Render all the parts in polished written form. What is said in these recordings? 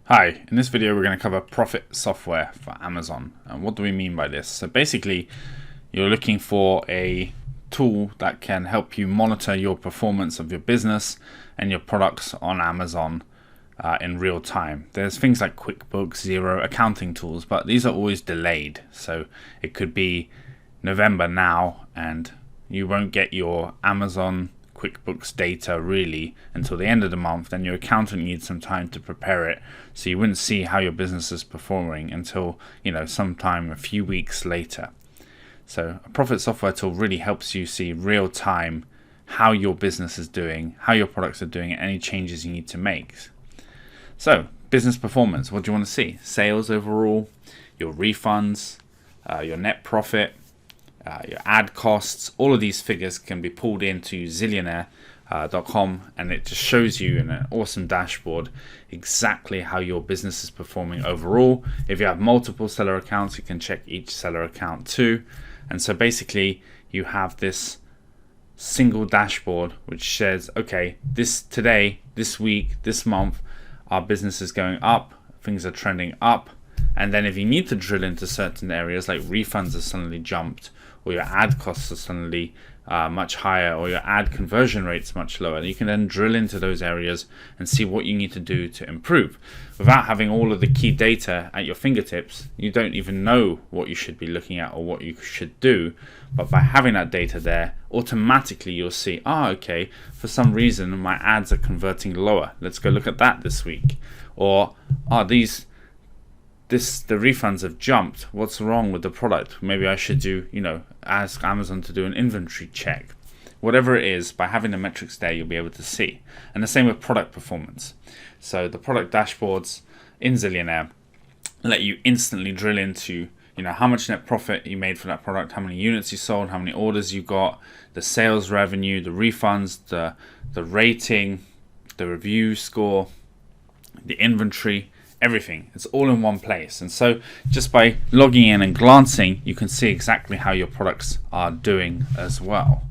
Hi, in this video we're going to cover profit software for Amazon. And what do we mean by this? So basically, you're looking for a tool that can help you monitor your performance of your business and your products on Amazon in real time. There's things like QuickBooks, Xero, accounting tools, but these are always delayed. So it could be November now and you won't get your Amazon QuickBooks data really until the end of the month. Then your accountant needs some time to prepare it, so you wouldn't see how your business is performing until sometime a few weeks later. So a profit software tool really helps you see real time how your business is doing, how your products are doing, and any changes you need to make. So business performance, what do you want to see? Sales overall, your refunds, your net profit, your ad costs. All of these figures can be pulled into Zillionaire.com, and it just shows you in an awesome dashboard exactly how your business is performing overall. If you have multiple seller accounts, you can check each seller account too. And so basically you have this single dashboard which says, okay, today, this week, this month, our business is going up, things are trending up. And then if you need to drill into certain areas, like refunds have suddenly jumped, or your ad costs are suddenly much higher, or your ad conversion rate's much lower, you can then drill into those areas and see what you need to do to improve. Without having all of the key data at your fingertips, you don't even know what you should be looking at or what you should do. But by having that data there, automatically you'll see, okay, for some reason my ads are converting lower. Let's go look at that this week. Or, the refunds have jumped. What's wrong with the product? Maybe I should ask Amazon to do an inventory check. Whatever it is, by having the metrics there, you'll be able to see. And the same with product performance. So the product dashboards in Zillionaire let you instantly drill into how much net profit you made for that product, how many units you sold, how many orders you got, the sales revenue, the refunds, the rating, the review score, the inventory, everything. It's all in one place. And so just by logging in and glancing, you can see exactly how your products are doing as well.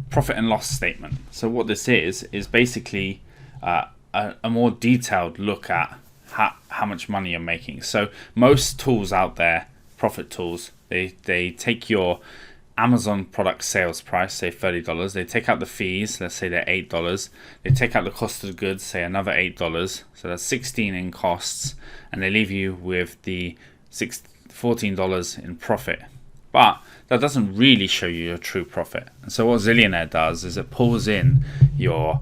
Profit and loss statement. So what this is basically a more detailed look at how much money you're making. So most tools out there, profit tools, they take your Amazon product sales price, say $30. They take out the fees, let's say they're $8. They take out the cost of the goods, say another $8. So that's $16 in costs, and they leave you with the $14 in profit. But that doesn't really show you your true profit. And so what Zillionaire does is it pulls in your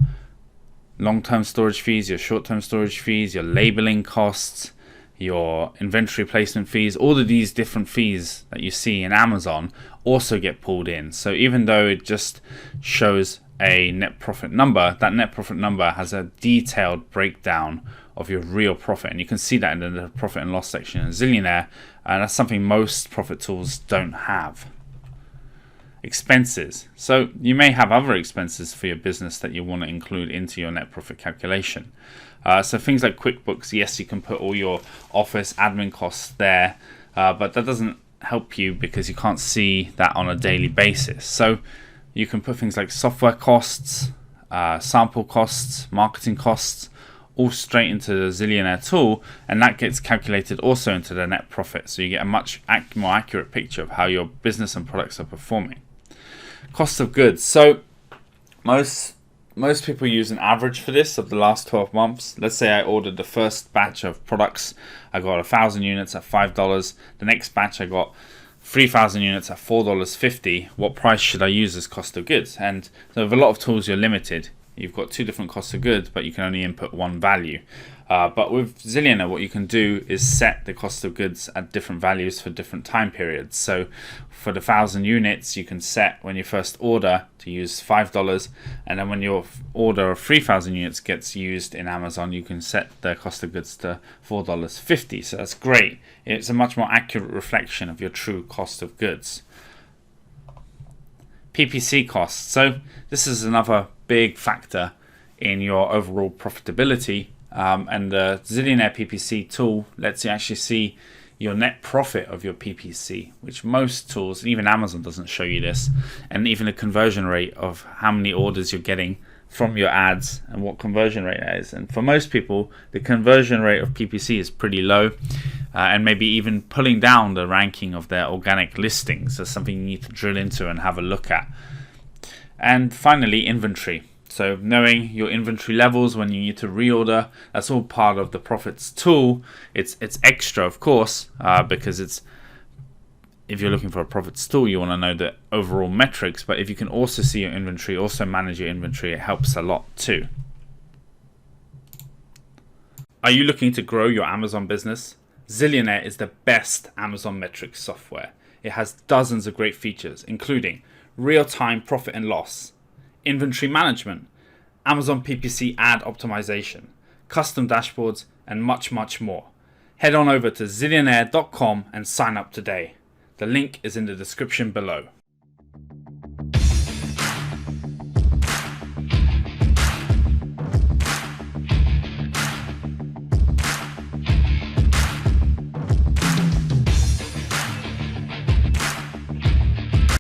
long-term storage fees, your short-term storage fees, your labeling costs, your inventory placement fees. All of these different fees that you see in Amazon also get pulled in. So even though it just shows a net profit number, that net profit number has a detailed breakdown of your real profit, and you can see that in the profit and loss section in Zillionaire, and that's something most profit tools don't have. Expenses. So you may have other expenses for your business that you want to include into your net profit calculation. So things like QuickBooks, yes, you can put all your office admin costs there, but that doesn't help you because you can't see that on a daily basis. So you can put things like software costs, sample costs, marketing costs, all straight into the Zillionaire tool, and that gets calculated also into the net profit. So you get a much more accurate picture of how your business and products are performing. Cost of goods. So most people use an average for this of the last 12 months. Let's say I ordered the first batch of products. I got 1,000 units at $5. The next batch I got 3,000 units at $4.50. What price should I use as cost of goods? And so with a lot of tools, you're limited. You've got two different costs of goods, but you can only input one value. But with Zillionaire, what you can do is set the cost of goods at different values for different time periods. So for the 1,000 units, you can set when you first order to use $5, and then when your order of 3,000 units gets used in Amazon, you can set the cost of goods to $4.50. So that's great. It's a much more accurate reflection of your true cost of goods. PPC costs. So this is another big factor in your overall profitability. And the Zillionaire PPC tool lets you actually see your net profit of your PPC, which most tools, even Amazon doesn't show you this, and even the conversion rate of how many orders you're getting from your ads and what conversion rate that is. And for most people, the conversion rate of PPC is pretty low, and maybe even pulling down the ranking of their organic listings is something you need to drill into and have a look at. And finally, inventory. So knowing your inventory levels when you need to reorder, that's all part of the Profits tool. It's extra, of course, because if you're looking for a Profits tool, you want to know the overall metrics. But if you can also see your inventory, also manage your inventory, it helps a lot too. Are you looking to grow your Amazon business? Zillionaire is the best Amazon metrics software. It has dozens of great features, including real-time profit and loss, inventory management, Amazon PPC ad optimization, custom dashboards, and much, much more. Head on over to zillionaire.com and sign up today. The link is in the description below.